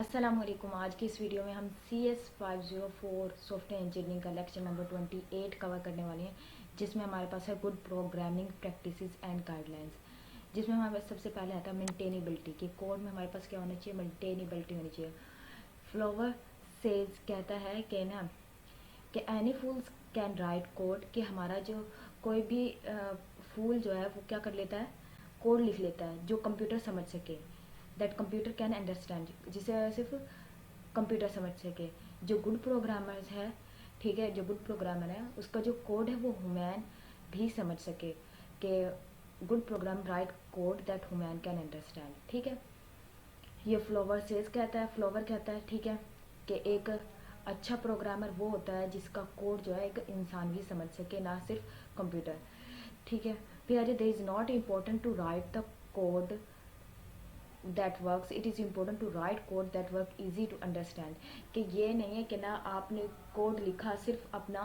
अस्सलामुअलैकुम। आज की इस वीडियो में हम CS504 सॉफ्टवेयर इंजीनियरिंग का लेक्चर नंबर 28 कवर करने वाले हैं, जिसमें हमारे पास है good programming practices and guidelines. जिसमें हमारे पास सबसे पहले आता है मेंटेनेबिलिटी, कि कोड में हमारे पास क्या होना चाहिए, मेंटेनेबिलिटी होनी चाहिए। फ्लोवर सेज कहता है कि ना कि any fools can write code, कि हमारा जो कोई भी फूल जो है वो क्या कर लेता है, कोड लिख लेता है जो कंप्यूटर समझ सके, दैट कंप्यूटर कैन अंडरस्टैंड, जिसे सिर्फ कंप्यूटर समझ सके। जो गुड प्रोग्रामर्स है, ठीक है, जो गुड प्रोग्रामर है उसका जो कोड है वो ह्यूमन भी समझ सके, कि good program write code that human can understand. ठीक है, ये फ्लोवर सेज कहता है, फ्लोवर कहता है, ठीक है, कि एक अच्छा प्रोग्रामर वो होता है जिसका कोड जो है एक इंसान भी समझ सके, ना सिर्फ कंप्यूटर। ठीक है, फिर आज they is not important to write the code that works, it is important to write code that work easy to understand, कि ये नहीं है कि ना आपने कोड लिखा सिर्फ अपना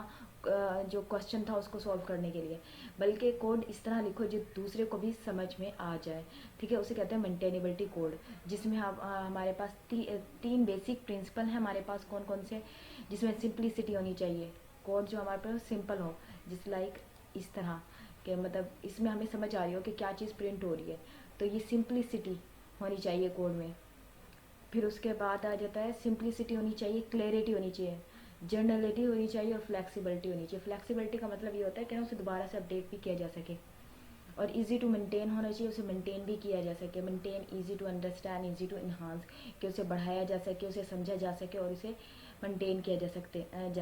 जो क्वेश्चन था उसको सॉल्व करने के लिए, बल्कि कोड इस तरह लिखो जो दूसरे को भी समझ में आ जाए। ठीक है, उसे कहते हैं मेंटेनेबिलिटी कोड, जिसमें हम हमारे पास तीन बेसिक प्रिंसिपल हैं हमारे पास। कौन कौन से? जिसमें सिंप्लिसिटी होनी चाहिए, कोड जो हमारे पास सिंपल हो, जिस लाइक इस तरह के, मतलब इसमें हमें समझ आ रही हो कि क्या चीज़ प्रिंट हो रही है, तो ये सिंप्लिसिटी होनी चाहिए कोड में। फिर उसके बाद आ जाता है सिंप्लिसिटी होनी चाहिए, क्लैरिटी होनी चाहिए, जर्नलिटी होनी चाहिए और फ्लेक्सिबिलिटी होनी चाहिए। फ्लेक्सिबिलिटी का मतलब ये होता है कि ना उसे दोबारा से अपडेट भी किया जा सके, और इजी टू मेंटेन होना चाहिए, उसे मेंटेन भी किया जा सके। Maintain, easy to understand, easy to enhance, कि उसे बढ़ाया जा सके, उसे समझा जा सके और उसे मेंटेन किया जा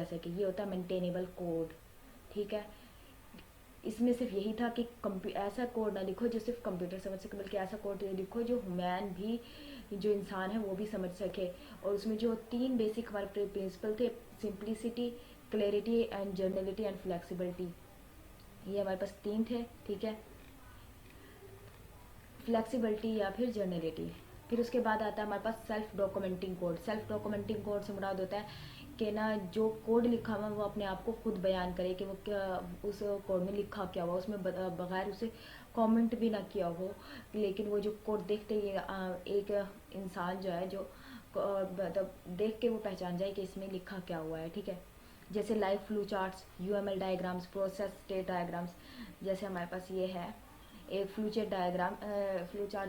सके। ये होता है मेंटेनेबल कोड। ठीक है, इसमें सिर्फ यही था कि ऐसा कोड ना लिखो जो सिर्फ कंप्यूटर समझ सके, बल्कि ऐसा कोड लिखो जो ह्यूमन भी, जो इंसान है वो भी समझ सके। और उसमें जो तीन बेसिक हमारे प्रिंसिपल थे, simplicity, clarity and generality and flexibility, ये हमारे पास तीन थे। ठीक है, फ्लेक्सिबिलिटी या फिर जर्नलिटी। फिर उसके बाद आता है हमारे पास self documenting code. Self documenting code से मुराद होता है कि ना जो कोड लिखा हुआ है वो अपने आप को खुद बयान करे कि वो क्या, उस कोड में लिखा क्या हुआ, उसमें बगैर उसे कमेंट भी ना किया हो, लेकिन वो जो कोड देखते ही एक इंसान जो है, जो मतलब देख के वो पहचान जाए कि इसमें लिखा क्या हुआ है। ठीक है, जैसे live flu charts, UML diagrams, process state diagrams. जैसे हमारे पास ये है एक फ्लू चार्ट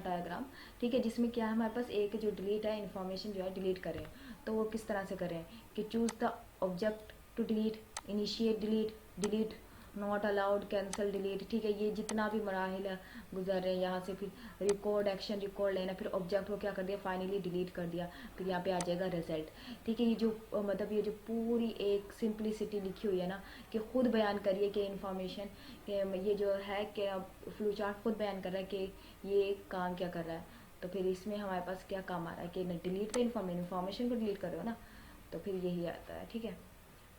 डायग्राम, ठीक है, जिसमें क्या है हमारे पास एक जो डिलीट है, इन्फॉर्मेशन जो है डिलीट करें, तो वो किस तरह से करें, कि choose the object to delete, initiate delete, delete not allowed, cancel delete. ठीक है, ये जितना भी मराहिल गुजर रहे हैं यहाँ से, फिर रिकॉर्ड एक्शन, रिकॉर्ड लेना, फिर ऑब्जेक्ट को क्या कर दिया, फाइनली डिलीट कर दिया, फिर यहाँ पे आ जाएगा रिजल्ट। ठीक है, ये जो मतलब ये जो पूरी एक सिंप्लिसिटी लिखी हुई है ना, कि खुद बयान करिए कि इन्फॉर्मेशन, कि ये जो है कि फ्लू चार्ट खुद बयान कर रहा है कि ये काम क्या कर रहा है। तो फिर इसमें हमारे पास क्या काम आ रहा है कि डिलीट द इन्फॉर्मेशन को डिलीट कर रहे हो ना, तो फिर यही आता है। ठीक है,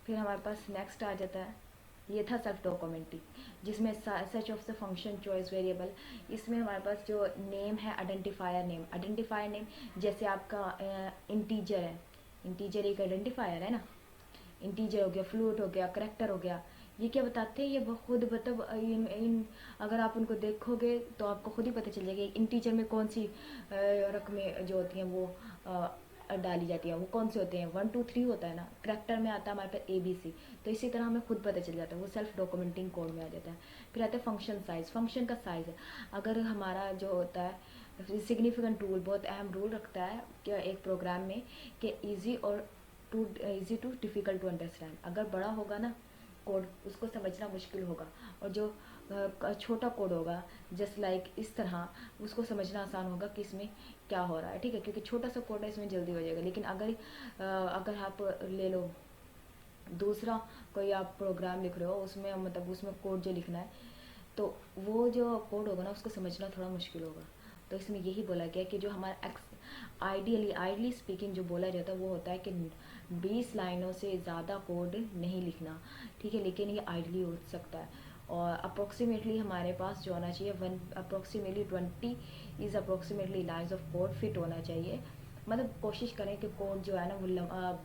फिर हमारे पास नेक्स्ट आ जाता है, ये था सेल्फ डॉक्यूमेंटिंग, जिसमें search of the function choice variable. इसमें हमारे पास जो नेम है, आइडेंटिफायर नेम, जैसे आपका इंटीजर है, इंटीजर एक आइडेंटिफायर है ना, इंटीजर हो गया, फ्लूट हो गया, करेक्टर हो गया, ये क्या बताते हैं, ये खुद मतलब अगर आप उनको देखोगे तो आपको खुद ही पता चल जाएगा इंटीजर में कौन सी रकमें जो होती हैं वो डाली जाती है, वो कौन से होते हैं, 1 2 3 होता है ना। करेक्टर में आता है हमारे पास ABC, तो इसी तरह हमें खुद पता चल जाता है, वो सेल्फ डॉक्यूमेंटिंग कोड में आ जाता है। फिर आता है फंक्शन साइज, फंक्शन का साइज है, अगर हमारा जो होता है सिग्निफिकेंट रूल, बहुत अहम रूल रखता है कि एक प्रोग्राम में, कि easy to difficult to understand. अगर बड़ा होगा ना कोड, उसको समझना मुश्किल होगा, और जो छोटा कोड होगा जस्ट लाइक इस तरह, उसको समझना आसान होगा कि इसमें क्या हो रहा है। ठीक है, क्योंकि छोटा सा कोड है, इसमें जल्दी हो जाएगा। लेकिन अगर आप ले लो दूसरा कोई आप प्रोग्राम लिख रहे हो, उसमें मतलब उसमें कोड जो लिखना है, तो वो जो कोड होगा ना उसको समझना थोड़ा मुश्किल होगा। तो इसमें यही बोला गया कि जो हमारा आइडली स्पीकिंग जो बोला जाता है वो होता है कि 20 लाइनों से ज़्यादा कोड नहीं लिखना। ठीक है, लेकिन ये आइडली हो सकता है, और अप्रोक्सीमेटली हमारे पास जो होना चाहिए approximately 20 is approximately lines of code fit होना चाहिए। मतलब कोशिश करें कि कोड जो है ना वो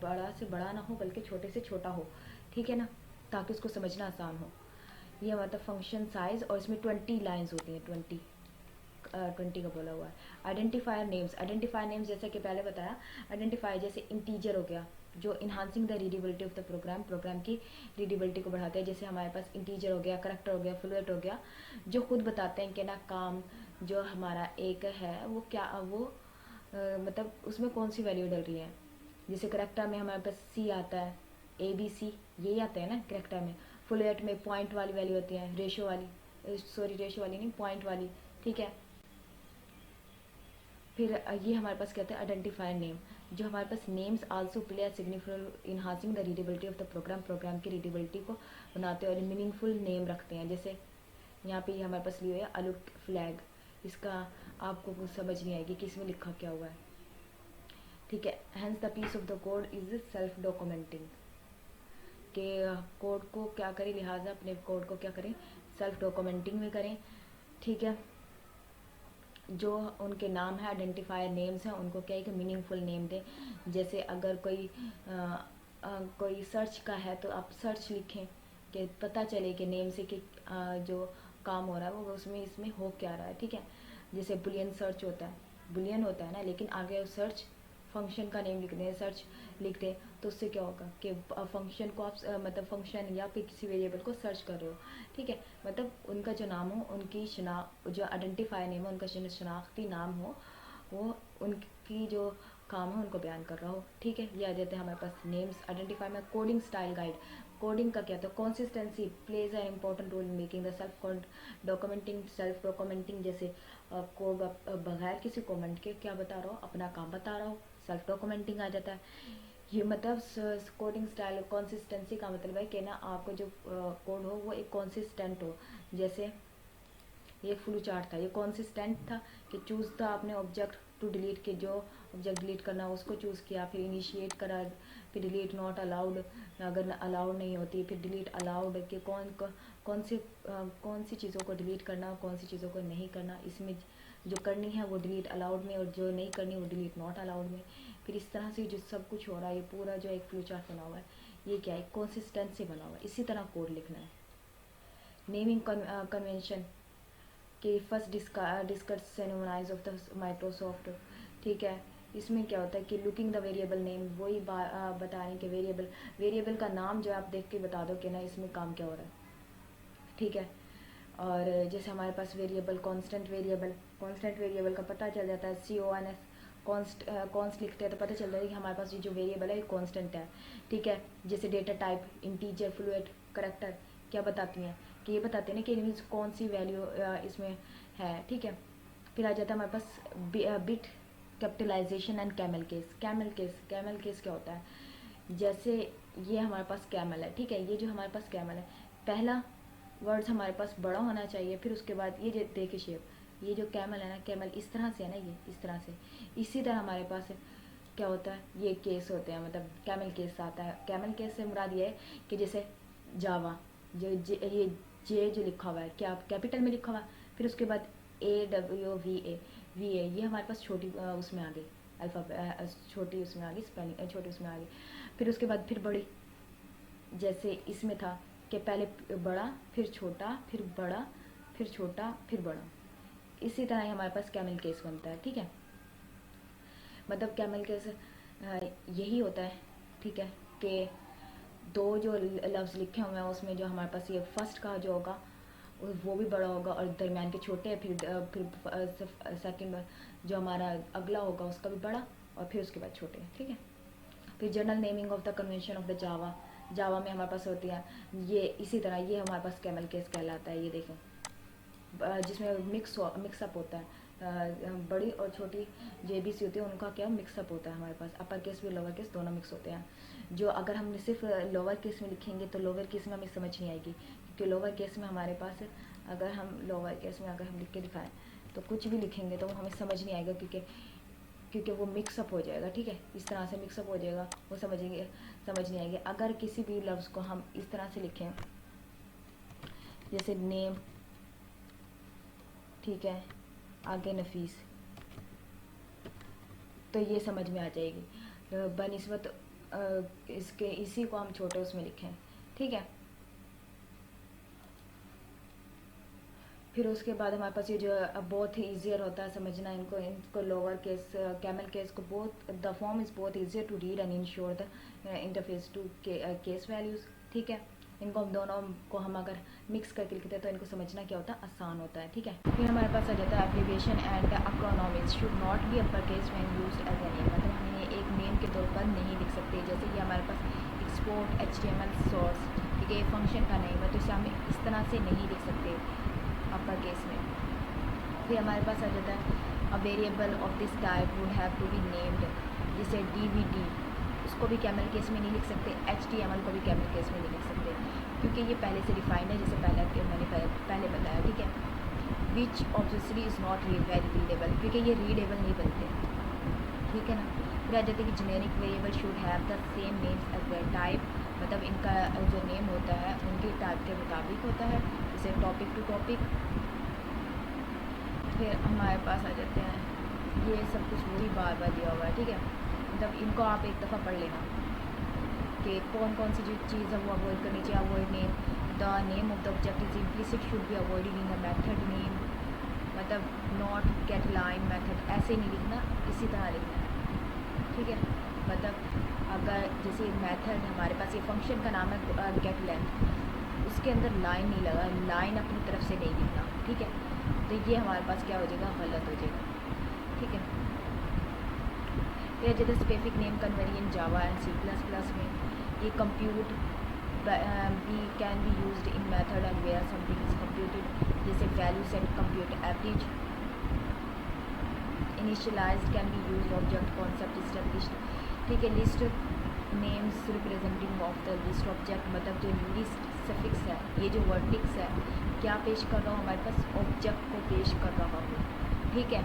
बड़ा से बड़ा ना हो, बल्कि छोटे से छोटा हो। ठीक है ना, ताकि उसको समझना आसान हो। ये मतलब फंक्शन साइज, और इसमें 20 लाइन्स होती हैं, 20 20 का बोला हुआ है। आइडेंटिफायर नेम्स जैसे कि पहले बताया, आइडेंटिफायर जैसे इंटीजर हो गया जो enhancing the readability of the program की रीडेबिलिटी को बढ़ाते हैं। जैसे हमारे पास इंटीजर हो गया, करैक्टर हो गया, फ्लूएट हो गया, जो खुद बताते हैं कि ना काम जो हमारा एक है वो क्या वो मतलब उसमें कौन सी वैल्यू डल रही है। जैसे करैक्टर में हमारे पास सी आता है, ABC यही आता है ना करैक्टर में। फ्लूएट में पॉइंट वाली वैल्यू होती है, रेशो वाली नहीं, पॉइंट वाली, ठीक है। फिर ये हमारे पास कहते हैं आइडेंटिफायर नेम, जो हमारे पास names also play significant enhancing the readability of the program की रीडेबिलिटी को बनाते हैं और मीनिंगफुल नेम रखते हैं। जैसे यहाँ पे हमारे पास लिए हुए अलुक फ्लैग, इसका आपको कुछ समझ नहीं आएगी कि इसमें लिखा क्या हुआ है, ठीक है। Hence the piece of the code is self documenting, के कोड को क्या करें, लिहाजा अपने कोड को क्या करें, सेल्फ डॉक्यूमेंटिंग में करें, ठीक है। जो उनके नाम है आइडेंटिफायर नेम्स हैं उनको क्या है कि मीनिंगफुल नेम दें। जैसे अगर कोई सर्च का है तो आप सर्च लिखें कि पता चले कि नेम से कि जो काम हो रहा है वो उसमें इसमें हो क्या रहा है, ठीक है। जैसे बुलियन सर्च होता है, बुलियन होता है ना, लेकिन आगे सर्च फंक्शन का नेम लिखते हैं, सर्च लिखते हैं, तो उससे क्या होगा कि फंक्शन को आप मतलब फंक्शन या फिर किसी वेरिएबल को सर्च कर रहे हो, ठीक है। मतलब उनका जो नाम हो, उनकी जो आइडेंटिफायर नेम है, उनका शनाख्ती नाम हो, वो उनकी जो काम है उनको बयान कर रहा हो, ठीक है। ये आ जाते हैं हमारे पास नेम्स। आइडेंटिफाई में कोडिंग स्टाइल गाइड, कोडिंग का क्या था, consistency plays an important role in making the self documenting. Self documenting जैसे कोड बगैर किसी कमेंट के क्या बता रहा हो, अपना काम बता रहा हो, सेल्फ डॉक्यूमेंटिंग आ जाता है। ये मतलब कोडिंग स्टाइल कंसिस्टेंसी का मतलब है कि ना आपको जो कोड हो वो एक कंसिस्टेंट हो। जैसे ये फ्लो चार्ट था, ये कंसिस्टेंट था कि चूज़ था आपने ऑब्जेक्ट टू डिलीट के, जो ऑब्जेक्ट डिलीट करना उसको चूज़ किया, फिर इनिशिएट करा, फिर डिलीट नॉट अलाउड, अगर अलाउड नहीं होती फिर डिलीट अलाउड, कि कौन सी चीज़ों को डिलीट करना, कौन सी चीज़ों को नहीं करना, इसमें जो करनी है वो डिलीट अलाउड में और जो नहीं करनी वो डिलीट नॉट अलाउड में। फिर इस तरह से जो सब कुछ हो रहा है, ये पूरा जो एक फ्लो चार्ट बना हुआ है, ये क्या है, कंसिस्टेंसी बना हुआ है। इसी तरह कोड लिखना है। नेमिंग कन्वेंशन कि फर्स्ट डिस्कस सेनोनाइज ऑफ द माइक्रोसॉफ्ट, ठीक है। इसमें क्या होता है कि लुकिंग द वेरिएबल नेम, वही बता रहे हैं कि वेरिएबल का नाम जो आप देख के बता दो कि ना इसमें काम क्या हो रहा है, ठीक है। और जैसे हमारे पास वेरिएबल कांस्टेंट वेरिएबल का पता चल जाता है, CONS कॉन्स्ट लिखते हैं तो पता चल जाता है कि हमारे पास ये जो वेरिएबल है ये कांस्टेंट है, ठीक है। जैसे डेटा टाइप, इंटीजर, फ्लूएट, करैक्टर क्या बताती हैं कि ये बताते हैं ना कि इनमें कौन सी वैल्यू इसमें है, ठीक है। फिर आ जाता है हमारे पास bit capitalization and camel case क्या होता है, जैसे ये हमारे पास कैमल है, ठीक है। ये जो हमारे पास कैमल है, पहला वर्ड्स हमारे पास बड़ा होना चाहिए, फिर उसके बाद ये जो देखिए शेप, ये जो कैमल है ना, कैमल इस तरह से है ना, ये इस तरह से। इसी तरह हमारे पास क्या होता है, ये केस होते हैं, मतलब कैमल केस आता है। कैमल केस से मुराद ये है कि जैसे जावा, ये जे जो लिखा हुआ है क्या कैपिटल में लिखा हुआ है, फिर उसके बाद AWVA ये हमारे पास छोटी उसमें आ गई, अल्फ़ा छोटी उसमें आ गई, स्पेलिंग छोटी उसमें आ गई। फिर उसके बाद फिर बड़ी, जैसे इसमें था कि पहले बड़ा फिर छोटा फिर बड़ा फिर छोटा फिर बड़ा। इसी तरह ही हमारे पास कैमल केस बनता है, ठीक है। मतलब कैमल केस यही होता है, ठीक है, कि दो जो लफ्ज़ लिखे हुए हैं उसमें जो हमारे पास ये फर्स्ट का जो होगा वो भी बड़ा होगा और दरमियान के छोटे, फिर सेकंड जो हमारा अगला होगा उसका भी बड़ा और फिर उसके बाद छोटे, ठीक है। फिर general naming of the convention of the Java में हमारे पास होती है ये, इसी तरह ये हमारे पास कैमल केस कहलाता है। ये देखें जिसमें मिक्सअप होता है, बड़ी और छोटी JBC होती है, उनका क्या मिक्सअप होता है हमारे पास, अपर केस भी लोअर केस दोनों मिक्स होते हैं। जो अगर हम सिर्फ लोअर केस में लिखेंगे तो लोअर केस में हमें समझ नहीं आएगी, क्योंकि लोअर केस में हमारे पास अगर हम लोअर केस में अगर हम लिख के दिखाएं तो कुछ भी लिखेंगे तो वो हमें समझ नहीं आएगा, क्योंकि वो मिक्सअप हो जाएगा, ठीक है। इस तरह से मिक्सअप हो जाएगा, वो समझ नहीं आएंगे। अगर किसी भी लफ्ज़ को हम इस तरह से लिखें, जैसे नेम, ठीक है, आगे नफीस, तो ये समझ में आ जाएगी। बनिस्बत इसके इसी को हम छोटे उसमें लिखें, ठीक है। फिर उसके बाद हमारे पास ये जो बहुत ही ईजियर होता है समझना इनको लोअर केस कैमल केस को बहुत द फॉर्म इज़ बहुत easier to read and ensure the interface to case values. ठीक है, इनको हम दोनों को हम अगर मिक्स करके लिखते हैं तो इनको समझना क्या होता है, आसान होता है। ठीक है, फिर हमारे पास आ जाता है abbreviation and acronyms should not be upper case when used as a name, मतलब हम इन्हें एक नेम के तौर पर नहीं लिख सकते। जैसे कि हमारे पास एक्सपोर्ट HTML सोर्स, ठीक है, फंक्शन का नेम है तो इसे हम इस तरह से नहीं लिख सकते अपर केस में। फिर हमारे पास आ जाता है a variable of this type would have to be named, जैसे DVD, उसको भी कैमल केस में नहीं लिख सकते, HTML को भी कैमल केस में नहीं लिख सकते क्योंकि ये पहले से डिफाइंड है, जैसे मैंने पहले बताया। ठीक है, which obviously is not very readable, क्योंकि ये रीडेबल नहीं बनते। ठीक है ना। फिर आ जाते हैं कि generic variable should have the same names as their type, मतलब इनका जो नेम होता है उनके टाइप के मुताबिक होता है, जैसे टॉपिक टू टॉपिक। फिर हमारे पास आ जाते हैं, ये सब कुछ वही बार बार दिया हुआ है। ठीक है, मतलब इनको आप एक दफ़ा पढ़ लेना कि कौन कौन सी जो चीज़ है वो अवॉइड करनी चाहिए। Avoid name, the name of the object is implicit should be avoided in the method name, मतलब नॉट गेट लाइन मेथड ऐसे नहीं लिखना, इसी तरह लिखना है। ठीक है, मतलब अगर जैसे मेथड हमारे पास ये फंक्शन का नाम है गेट लेंथ, उसके अंदर लाइन नहीं लगा, लाइन अपनी तरफ से नहीं लिखना। ठीक है, तो ये हमारे पास क्या हो जाएगा, गलत हो जाएगा। ठीक है, फिर जैसे specific name covariant Java and C++ में ये कंप्यूट भी can be used in method and where something is computed, जैसे value set compute average. Initialized can be used object concept established. ठीक है, list names representing of the list object, मतलब जो list suffix है, ये जो vertices है क्या पेश कर रहा हूँ, हमारे पास ऑब्जेक्ट को पेश कर रहा हूँ। ठीक है,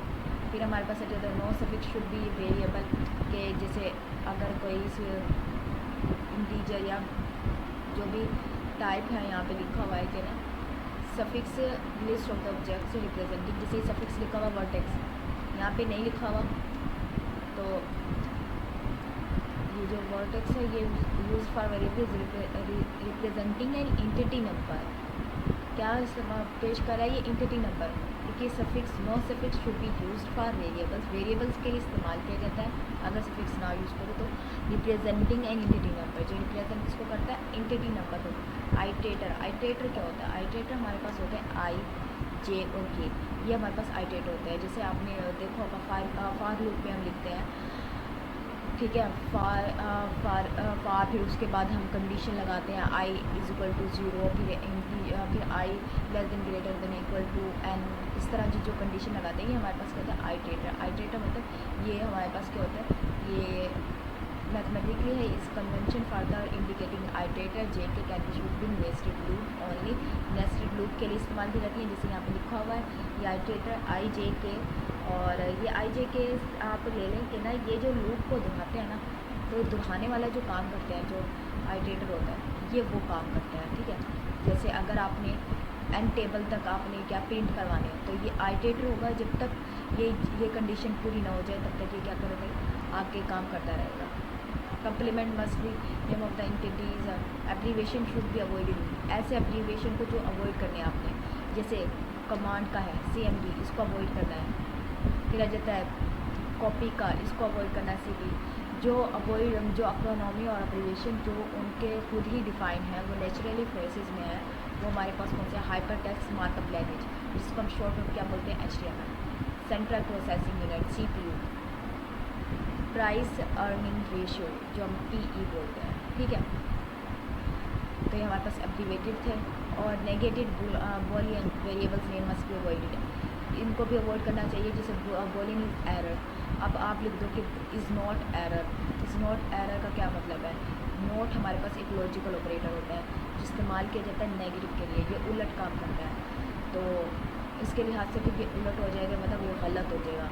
फिर हमारे पास है जो no suffix should be variable के, जैसे अगर कोई इंटीजर या जो भी टाइप है यहाँ पे लिखा हुआ है कि ना suffix list of the object से रिप्रेजेंटिंग, जैसे सफिक्स लिखा हुआ वर्टेक्स, यहाँ पे नहीं लिखा हुआ तो ये जो वर्टेक्स है ये use for variables representing an entity number, क्या पेश कर रहा है, ये एंटिटी नंबर। देखिए suffix no suffix should be used for variables, variables के लिए इस्तेमाल किया जाता है। अगर सफिक्स ना यूज़ करो तो रिप्रेजेंटिंग एन एंटिटी नंबर, जो रिप्रेजेंट किसको करता है, एंटिटी नंबर को। आइटरेटर, आइटरेटर क्या होता है, आइटरेटर हमारे पास होते हैं I, J और K, ये हमारे पास आइटरेटर होता है। जैसे आपने देखो होगा फार लूप में हम लिखते हैं, ठीक है, फार फिर उसके बाद हम कंडीशन लगाते हैं I इज़ इक्वल टू 0, फिर I less than greater than equal to n, इस तरह जो कंडीशन लगाते हैं ये हमारे पास क्या होता है, आइटरेटर। आइटरेटर मतलब ये हमारे पास क्या होता है, ये मैथमेटिकली है इस कन्वेंशन फर्दर इंडिकेटिंग आइटरेटर जे के can be used in nested loop only, nested loop के लिए इस्तेमाल की जाती है। जैसे यहाँ पे लिखा हुआ है ये आइटरेटर I J K, और ये I J K आप ले लें कि ना ये जो लूप को दोहराते हैं ना, तो दोहराने वाला जो काम करते हैं जो आइटरेटर होता है ये वो काम करता है। ठीक है, जैसे अगर आपने n टेबल तक आपने क्या प्रिंट करवाने हैं तो ये आइटरेटर होगा, जब तक ये कंडीशन पूरी ना हो जाए तब तक ये क्या करेगा, आगे काम करता रहेगा। Complement must be name of the entities, abbreviation should be avoided, ऐसे एब्रीवेशन को जो अवॉइड करने हैं आपने, जैसे कमांड का है CMD, इसको अवॉइड करना है। फिर आ जाता है कॉपी का, इसको अवॉइड करना है CD। जो अवॉइड जो एक्रोनॉमी और एब्रीवेशन जो उनके खुद ही डिफाइन है वो नेचुरली फ्रेजेस में है, वो हमारे पास कौन से, हाइपर टेक्स्ट मार्कअप लैंग्वेज, जिसको हम शॉर्ट में क्या बोलते हैं, HTML, central processing unit CPU, price earning ratio जो हम PE बोलते हैं। ठीक है, तो ये हमारे पास एब्रीवेटेड थे। और negative Boolean variables name must be avoided, इनको भी अवॉइड करना चाहिए। जैसे बूलियन इज़ एरर, अब आप लिख दो कि is not error. Is not error का क्या मतलब है, नोट हमारे पास एक लॉजिकल ऑपरेटर होता है जो इस्तेमाल किया जाता है नेगेटिव के लिए, ये उलट काम करता है, तो इसके लिहाज से फिर ये उलट हो जाएगा, मतलब ये गलत हो जाएगा।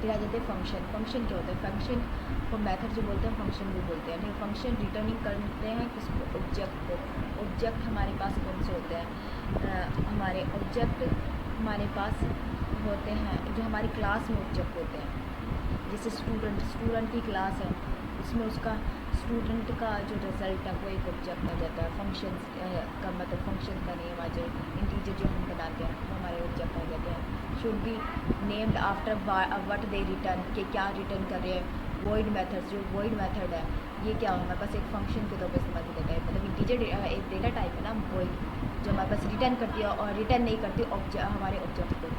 फिर आ जाते हैं फंक्शन। फंक्शन क्या होता है, फंक्शन को मेथड जो बोलते हैं फंक्शन भी बोलते हैं। नहीं, फंक्शन रिटर्निंग करते हैं किसको, ऑब्जेक्ट को। ऑब्जेक्ट हमारे पास कौन से होते हैं, हमारे ऑब्जेक्ट हमारे पास होते हैं जो हमारी क्लास में ऑब्जेक्ट होते हैं। जैसे स्टूडेंट की क्लास है, उसमें उसका स्टूडेंट का जो रिज़ल्ट है वो एक ऑब्जेक्ट आ जाता है। फंक्शन का मतलब फंक्शन का नेम आ जाए, इंटीजर जो हम बनाते हैं वो हमारे ऑब्जेक्ट आ जाते हैं। Should be named after what they return, कि क्या रिटर्न कर रहे हैं। वॉइड मेथड्स, जो वॉइड मेथड है ये क्या हमारे पास एक फंक्शन के तौर पर इस्तेमाल किया जाता है। मतलब इंटीजर एक डेटा टाइप है ना वॉइड, जो हमारे पास रिटर्न करती है और रिटर्न नहीं करती हमारे ऑब्जेक्ट को।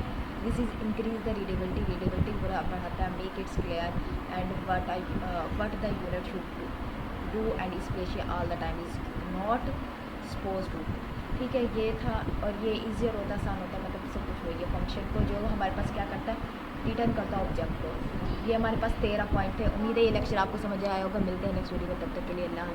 This is increase the readability पूरा बढ़ाता है। Make its clear and what the unit should do and specially all the time is not suppose to. ठीक है, ये था। और ये ईजियर होता, आसान होता, मतलब सब कुछ वही है। फंक्शन को जो हमारे पास क्या करता है, रिटर्न करता है ऑब्जेक्ट को। ये हमारे पास 13 पॉइंट थे। उम्मीद है ये लेक्चर आपको समझ आया होगा। मिलते हैं नेक्स्ट वीडियो में, तब तक के लिए अल्लाह हाफ़िज़।